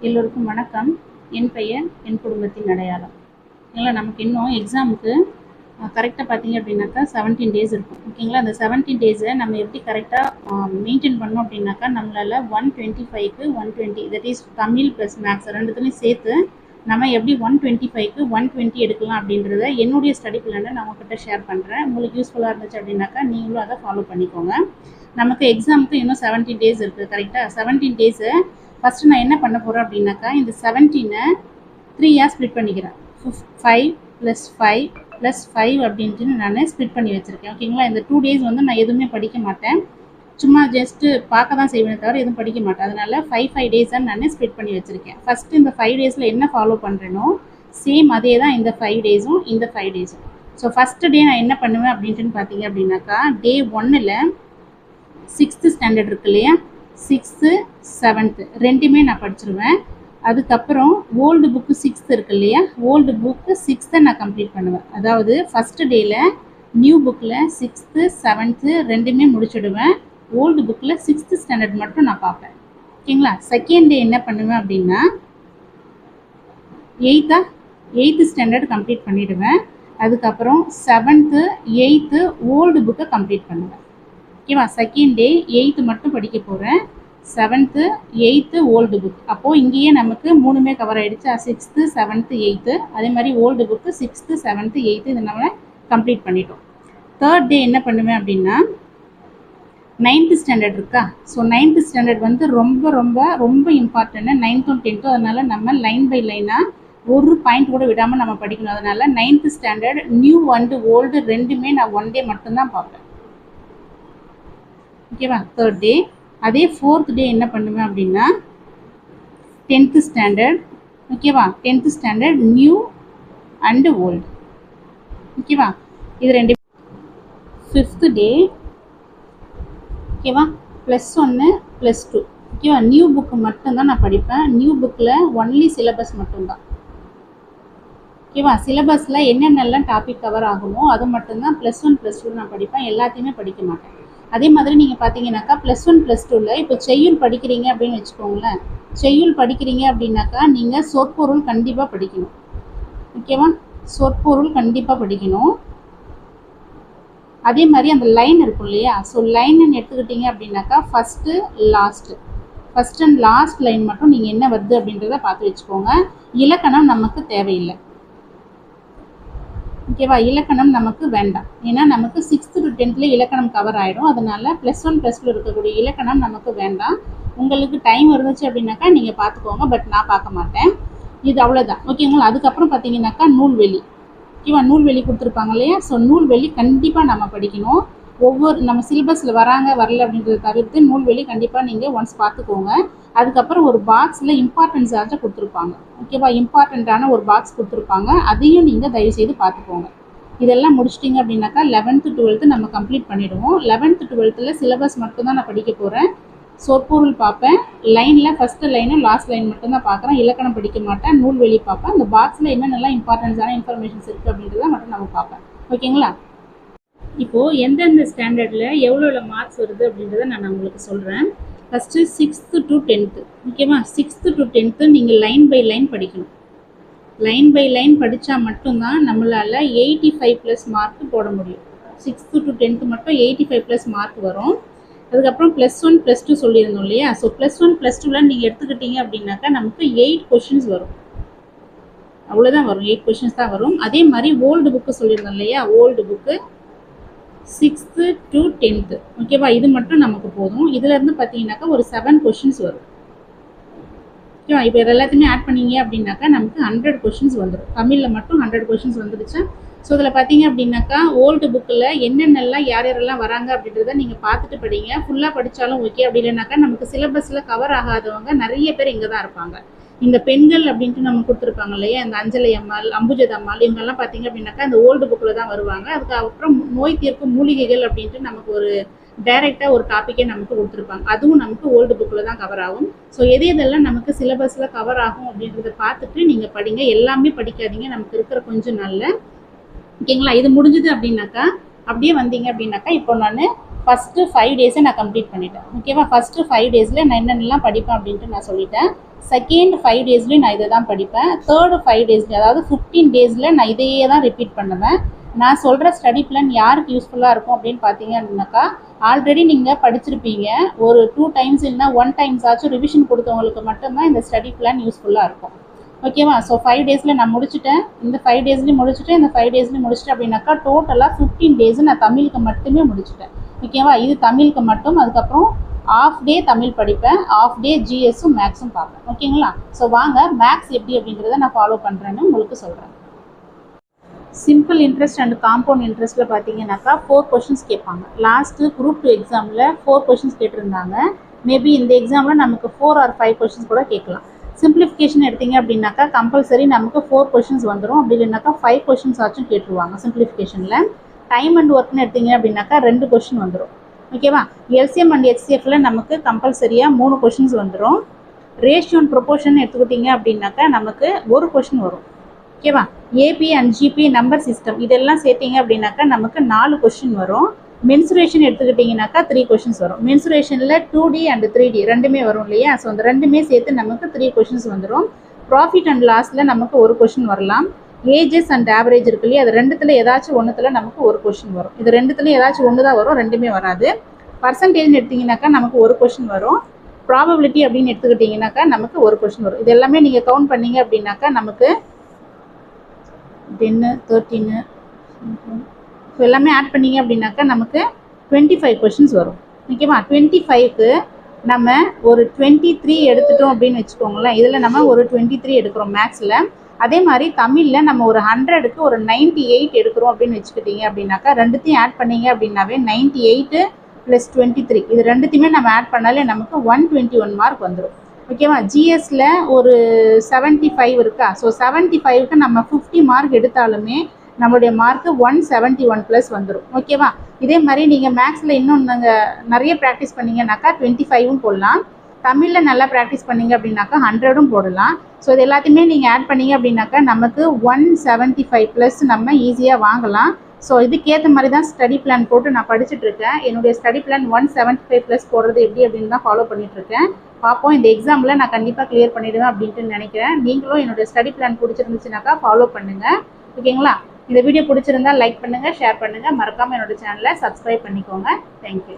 எல்லோருக்கும் வணக்கம். என் பெயர் என் குடும்பத்தின் அடையாளம். ஓகேங்களா, நமக்கு இன்னும் எக்ஸாமுக்கு கரெக்டாக பார்த்தீங்க அப்படின்னாக்கா 17 டேஸ் இருக்கும். ஓகேங்களா, அந்த 17 டேஸை நம்ம எப்படி கரெக்டாக மெயின்டைன் பண்ணோம் அப்படின்னாக்கா நம்மளால் 125க்கு 120, that is Tamil plus maths ரெண்டுத்துலையும் சேர்த்து நம்ம எப்படி 125க்கு 120 எடுக்கலாம் அப்படின்றத என்னுடைய ஸ்டடி பிளானை நான் உங்ககிட்ட ஷேர் பண்ணுறேன். உங்களுக்கு யூஸ்ஃபுல்லாக இருந்துச்சு அப்படின்னாக்கா நீங்களும் அதை ஃபாலோ பண்ணிக்கோங்க. நமக்கு எக்ஸாமுக்கு இன்னும் 17 டேஸ் இருக்குது. கரெக்டாக 17 டேஸை ஃபஸ்ட்டு நான் என்ன பண்ண போகிறேன் அப்படின்னாக்கா இந்த 17-ஐ 3 ஸ்ப்ளிட் பண்ணிக்கிறேன். 5 + 5 + 5 அப்படின்ட்டு நான் ஸ்ப்ளிட் பண்ணி வச்சுருக்கேன். ஓகேங்களா, இந்த 2 டேஸ் வந்து நான் எதுவுமே படிக்க மாட்டேன், சும்மா ஜஸ்ட்டு பார்க்க தான் செய்வேனே தவிர எதுவும் படிக்க மாட்டேன். அதனால் 5 டேஸாக நான் ஸ்ப்ளிட் பண்ணி வச்சுருக்கேன். ஃபஸ்ட்டு இந்த 5 டேஸில் என்ன ஃபாலோ பண்ணுறேனோ சேம் அதே தான் இந்த 5 டேஸும் இந்த 5 டேஸும். ஸோ ஃபஸ்ட்டு டே நான் என்ன பண்ணுவேன் அப்படின்ட்டு பார்த்தீங்க அப்படின்னாக்கா டே 1ல் 6th ஸ்டாண்டர்ட் இருக்கு இல்லையா, 6th 7th ரெண்டுமே நான் படிச்சிருவேன். அதுக்கப்புறம் ஓல்டு புக்கு 6th இருக்கு இல்லையா, ஓல்டு புக்கு 6th நான் கம்ப்ளீட் பண்ணுவேன். அதாவது ஃபஸ்ட்டு டேயில் நியூ புக்கில் 6th 7th ரெண்டுமே முடிச்சுடுவேன். ஓல்டு புக்கில் 6th ஸ்டாண்டர்ட் மட்டும் நான் பார்ப்பேன். ஓகேங்களா, செகண்ட் டே என்ன பண்ணுவேன் அப்படின்னா 8th ஸ்டாண்டர்ட் கம்ப்ளீட் பண்ணிவிடுவேன். அதுக்கப்புறம் 7th 8th ஓல்டு புக்கை கம்ப்ளீட் பண்ணுவேன். ஓகேவா, செகண்ட் டே 8th மட்டும் படிக்க போகிறேன், 7th 8th ஓல்டு புக். அப்போது இங்கேயே நமக்கு 3மே கவர் ஆகிடுச்சா, 6th 7th 8th. அதே மாதிரி old book 6th 7th 8th இதை நம்ம கம்ப்ளீட் பண்ணிட்டோம். தேர்ட் டே என்ன பண்ணுவேன் அப்படின்னா 9th ஸ்டாண்டர்ட் இருக்கா, ஸோ 9th ஸ்டாண்டர்ட் வந்து ரொம்ப ரொம்ப ரொம்ப இம்பார்ட்டன்ட், 9th 10th. அதனால் நம்ம லைன் பை லைனாக ஒரு பாயிண்ட் கூட விடாமல் நம்ம படிக்கணும். அதனால் 9th standard new and old ரெண்டுமே நான் 1 டே மட்டும்தான் பார்ப்பேன். ஓகேவா, தேர்ட் டே. அதே ஃபோர்த் டே என்ன பண்ணுவேன் அப்படின்னா 10th ஸ்டாண்டர்ட். ஓகேவா, 10th standard new and old. ஓகேவா, இது ரெண்டு. ஃபிஃப்த் டே ஓகேவா, +1 +2. ஓகேவா, நியூ புக்கு மட்டும்தான் நான் படிப்பேன். நியூ புக்கில் ஒன்லி சிலபஸ் மட்டும்தான். ஓகேவா, சிலபஸில் என்னென்னலாம் டாபிக் கவர் ஆகுமோ அது மட்டும்தான் +1 +2 நான் படிப்பேன், எல்லாத்தையுமே படிக்க மாட்டேன். அதே மாதிரி நீங்கள் பார்த்தீங்கன்னாக்கா +1 +2ல் இப்போ செய்யுள் படிக்கிறீங்க அப்படின்னு வச்சுக்கோங்களேன். செய்யுள் படிக்கிறீங்க அப்படின்னாக்கா நீங்கள் சொற்பொருள் கண்டிப்பாக படிக்கணும். ஓகேவா, சொற்பொருள் கண்டிப்பாக படிக்கணும். அதே மாதிரி அந்த லைன் இருக்கும் இல்லையா, ஸோ லைன்னு எடுத்துக்கிட்டீங்க அப்படின்னாக்கா first first and last line மட்டும் நீங்கள் என்ன வருது அப்படின்றத பார்த்து வச்சுக்கோங்க. இலக்கணம் நமக்கு தேவையில்லை. ஓகேவா, இலக்கணம் நமக்கு வேண்டாம், ஏன்னா நமக்கு 6th to 10th இலக்கணம் கவர் ஆகிடும். அதனால் +1 +2 இருக்கக்கூடிய இலக்கணம் நமக்கு வேண்டாம். உங்களுக்கு டைம் இருந்துச்சு அப்படின்னாக்கா நீங்கள் பார்த்துக்கோங்க, பட் நான் பார்க்க மாட்டேன். இது அவ்வளோதான். ஓகேங்களா, அதுக்கப்புறம் பார்த்தீங்கன்னாக்கா நூல்வெளி. ஓகேவா, நூல்வெளி கொடுத்துருப்பாங்க இல்லையா, ஸோ நூல்வெளி கண்டிப்பாக நம்ம படிக்கணும். ஒவ்வொரு நம்ம சிலபஸில் வராங்க வரல அப்படின்றத தவிர்த்து நூல்வெளி கண்டிப்பாக நீங்கள் ஒன்ஸ் பார்த்துக்கோங்க. அதுக்கப்புறம் ஒரு பாக்ஸில் இம்பார்ட்டன்ஸ் ஆச்சும் கொடுத்துருப்பாங்க. ஓகேவா, இம்பார்ட்டண்ட்டான ஒரு பாக்ஸ் கொடுத்துருப்பாங்க, அதையும் நீங்கள் தயவுசெய்து பார்த்துக்கோங்க. இதெல்லாம் முடிச்சிட்டிங்க அப்படின்னாக்கா 11th 12th நம்ம கம்ப்ளீட் பண்ணிவிடுவோம். 11th 12th சிலபஸ் மட்டும்தான் நான் படிக்க போகிறேன். சொற்பொருள் பார்ப்பேன், லைனில் ஃபஸ்ட்டு லைனும் லாஸ்ட் லைன் மட்டும்தான் பார்க்குறேன், இலக்கணம் படிக்க மாட்டேன். நூல்வெளி பார்ப்பேன், அந்த பாக்ஸில் என்னென்னலாம் இம்பார்ட்டன்ஸான இன்ஃபர்மேஷன்ஸ் இருக்குது அப்படின்றத மட்டும் நம்ம பார்ப்பேன். ஓகேங்களா, இப்போது எந்தெந்த ஸ்டாண்டர்டில் எவ்வளோ மார்க்ஸ் வருது அப்படின்றத நான் உங்களுக்கு சொல்கிறேன். First 6th to 10th. ஓகேவா, 6th to 10th நீங்கள் லைன் பை லைன் படிக்கணும். லைன் பை லைன் படித்தா மட்டும்தான் நம்மளால் 85+ மார்க் போட முடியும். 6th to 10th மட்டும் 85+ மார்க் வரும். அதுக்கப்புறம் +1 +2 சொல்லியிருந்தோம் இல்லையா, ஸோ +1 +2ல் நீங்கள் எடுத்துக்கிட்டீங்க அப்படின்னாக்கா நமக்கு 8 கொஷின்ஸ் வரும், அவ்வளோதான் வரும், 8 கொஷின்ஸ் தான் வரும். அதே மாதிரி ஓல்டு புக்கு சொல்லியிருந்தோம் இல்லையா, old book 6th to 10th. ஓகேவா, இது மட்டும் நமக்கு போதும். இதுலேருந்து பார்த்தீங்கன்னாக்கா ஒரு 7 கொஷின்ஸ் வரும். ஓகேவா, இப்போ எல்லாத்தையுமே ஆட் பண்ணிங்க அப்படின்னாக்கா நமக்கு 100 கொஷின்ஸ் வந்துடும். தமிழில் மட்டும் 100 கொஷின்ஸ் வந்துடுச்சு. ஸோ இதில் பார்த்தீங்க அப்படின்னாக்கா ஓல்டு புக்கில் என்னென்னலாம் யார் யாரெல்லாம் வராங்க அப்படின்றத நீங்கள் பார்த்துட்டு படிங்க. ஃபுல்லாக படித்தாலும் ஓகே, அப்படி இல்லைனாக்கா நமக்கு சிலபஸில் கவர் ஆகாதவங்க நிறைய பேர் இங்கே தான் இருப்பாங்க. இந்த பெண்கள் அப்படின்ட்டு நம்ம கொடுத்துருப்பாங்க இல்லையா, இந்த அஞ்சலை அம்மாள், அம்புஜத் அம்மாள், இவங்கெல்லாம் பார்த்தீங்க அப்படின்னாக்கா இந்த ஓல்டு புக்கில் தான் வருவாங்க. அதுக்கப்புறம் நோய் தீர்க்கும் மூலிகைகள் அப்படின்ட்டு நமக்கு ஒரு டைரெக்டாக ஒரு டாப்பிக்கே நமக்கு கொடுத்துருப்பாங்க, அதுவும் நமக்கு ஓல்டு புக்கில் தான் கவர் ஆகும். ஸோ எதெல்லாம் நமக்கு சிலபஸில் கவர் ஆகும் அப்படின்றத பார்த்துட்டு நீங்கள் படிங்க, எல்லாமே படிக்காதீங்க நமக்கு இருக்கிற கொஞ்சம் நாளில். ஓகேங்களா, இது முடிஞ்சுது அப்படின்னாக்கா அப்படியே வந்தீங்க அப்படின்னாக்கா இப்போ நான் ஃபஸ்ட்டு 5 டேஸை நான் கம்ப்ளீட் பண்ணிட்டேன். ஓகேவா? ஃபஸ்ட்டு 5 டேஸில் நான் என்னென்னலாம் படிப்பேன் அப்படின்ட்டு நான் சொல்லிட்டேன். செகண்ட் 5 டேஸ்லேயும் நான் இதை தான் படிப்பேன். தேர்டு 5 டேஸ்லேயும், அதாவது 15 டேஸில் நான் இதையே தான் ரிப்பீட் பண்ணுவேன். நான் சொல்கிற ஸ்டடி பிளான் யாருக்கு யூஸ்ஃபுல்லாக இருக்கும் அப்படின்னு பார்த்தீங்க அப்படின்னாக்கா, ஆல்ரெடி நீங்கள் படிச்சிருப்பீங்க, ஒரு 2 டைம்ஸ் இல்லைனா 1 டைம்ஸ் ஆச்சும் ரிவிஷன் கொடுத்தவங்களுக்கு மட்டும்தான் இந்த ஸ்டடி பிளான் யூஸ்ஃபுல்லாக இருக்கும். ஓகேவா? ஸோ 5 டேஸில் நான் முடிச்சுட்டேன். இந்த 5 டேஸ்லேயும் முடிச்சுட்டேன், இந்த 5 டேஸ்லேயும் முடிச்சுட்டேன் அப்படின்னாக்கா டோட்டலாக 15 டேஸு நான் தமிழுக்கு மட்டுமே முடிச்சுட்டேன். ஓகேவா? இது தமிழுக்கு மட்டும். அதுக்கப்புறம் ஆஃப் டே தமிழ் படிப்பேன், ஆஃப் டே ஜிஎஸும் மேக்ஸும் பார்ப்பேன். ஓகேங்களா? ஸோ வாங்க மேக்ஸ் எப்படி அப்படிங்கிறத நான் ஃபாலோ பண்ணுறேன்னு உங்களுக்கு சொல்கிறேன். சிம்பிள் இன்ட்ரெஸ்ட் அண்ட் காம்பவுண்ட் இன்ட்ரெஸ்ட்டில் பார்த்தீங்கன்னாக்கா 4 கொஷின்ஸ் கேட்பாங்க. லாஸ்ட்டு குரூப் 2 எக்ஸாமில் 4 கொஷின்ஸ் கேட்டிருந்தாங்க. மேபி இந்த எக்ஸாமில் நமக்கு 4 or 5 கொஷின்ஸ் கூட கேட்கலாம். சிம்பிளிஃபிகேஷன் எடுத்தீங்க அப்படின்னாக்கா கம்பல்சரி நமக்கு 4 கொஷின்ஸ் வந்துடும். அப்படி இல்லைனாக்கா 5 கொஷின்ஸ் ஆச்சும் கேட்டுருவாங்க சிம்பிளிஃபிகேஷனில். டைம் அண்ட் ஒர்க்னு எடுத்தீங்க அப்படின்னாக்கா 2 கொஷின் வந்துடும். ஓகேவா? எல்சிஎம் அண்ட் எச்சிஎஃப்ல நமக்கு கம்பல்சரியாக 3 கொஷின்ஸ் வந்துடும். ரேஷியோ அண்ட் ப்ரொபோர்ஷன் எடுத்துக்கிட்டிங்க அப்படின்னாக்கா நமக்கு 1 கொஷின் வரும். ஓகேவா? AP and GP number system இதெல்லாம் சேர்த்திங்க அப்படின்னாக்கா நமக்கு 4 கொஷின் வரும். மென்சுரேஷன் எடுத்துக்கிட்டிங்கனாக்கா 3 கொஷின்ஸ் வரும். மென்சுரேஷனில் 2D அண்ட் 3D ரெண்டுமே வரும் இல்லையா? ஸோ அந்த ரெண்டுமே சேர்த்து நமக்கு 3 கொஷின்ஸ் வந்துடும். ப்ராஃபிட் அண்ட் லாஸில் நமக்கு 1 கொஷின் வரலாம். ஏஜஸ் அண்ட் ஆவரேஜ் இருக்கு இல்லையா? அது ரெண்டுத்தில் ஏதாச்சும் ஒன்றுத்தில் நமக்கு 1 கொஷின் வரும். இது ரெண்டுத்தில் ஏதாச்சும் ஒன்று தான் வரும், ரெண்டுமே வராது. பர்சன்டேஜ்னு எடுத்திங்கனாக்கா நமக்கு 1 கொஷின் வரும். ப்ராபபிலிட்டி அப்படின்னு எடுத்துக்கிட்டிங்கனாக்கா நமக்கு 1 கொஷின் வரும். இது எல்லாமே நீங்கள் கவுண்ட் பண்ணிங்க அப்படின்னாக்கா நமக்கு 10, 13 ஸோ எல்லாமே ஆட் பண்ணிங்க அப்படின்னாக்கா நமக்கு 25 கொஷின்ஸ் வரும். ஓகேவா? 25க்கு நம்ம ஒரு 23 எடுத்துட்டோம் அப்படின்னு வச்சுக்கோங்களேன். இதில் நம்ம ஒரு 23 எடுக்கிறோம் மேக்ஸில். அதே மாதிரி தமிழில் நம்ம ஒரு 100க்கு ஒரு 98 எடுக்கிறோம் அப்படின்னு வச்சுக்கிட்டீங்க அப்படின்னாக்கா ரெண்டுத்தையும் ஆட் பண்ணிங்க அப்படின்னாவே 98 + 23 இது ரெண்டுத்தையுமே நம்ம ஆட் பண்ணாலே நமக்கு 121 மார்க் வந்துடும். ஓகேவா? ஜிஎஸ்ல ஒரு 75 இருக்கா? ஸோ 75க்கு நம்ம 50 மார்க் எடுத்தாலுமே நம்மளுடைய மார்க்கு 171 ப்ளஸ் வந்துடும். ஓகேவா? இதே மாதிரி நீங்கள் மேக்ஸில் இன்னும் நிறைய ப்ராக்டிஸ் பண்ணிங்கனாக்கா 25ம் போடலாம். தமிழில் நல்லா ப்ராக்டிஸ் பண்ணிங்க அப்படின்னாக்கா 100ம் போடலாம். ஸோ இது எல்லாத்தையுமே நீங்கள் ஆட் பண்ணிங்க அப்படின்னாக்கா நமக்கு 175 ப்ளஸ் நம்ம ஈஸியாக வாங்கலாம். ஸோ இதுக்கேற்ற மாதிரி தான் ஸ்டடி பிளான் போட்டு நான் படிச்சுட்ருக்கேன். என்னுடைய ஸ்டடி பிளான் 175 ப்ளஸ் போடுறது எப்படி அப்படின்னு தான் ஃபாலோ பண்ணிகிட்ருக்கேன். பார்ப்போம், இந்த எக்ஸாமில் நான் கண்டிப்பாக கிளியர் பண்ணிவிடுவேன் அப்படின்ட்டு நினைக்கிறேன். நீங்களும் என்னுடைய ஸ்டடி பிளான் பிடிச்சிருந்துச்சுனாக்கா ஃபாலோ பண்ணுங்கள். ஓகேங்களா? இந்த வீடியோ பிடிச்சிருந்தா லைக் பண்ணுங்கள், ஷேர் பண்ணுங்கள், மறக்காமல் என்னோடய சேனலை சப்ஸ்கிரைப் பண்ணிக்கோங்க. தேங்க்யூ.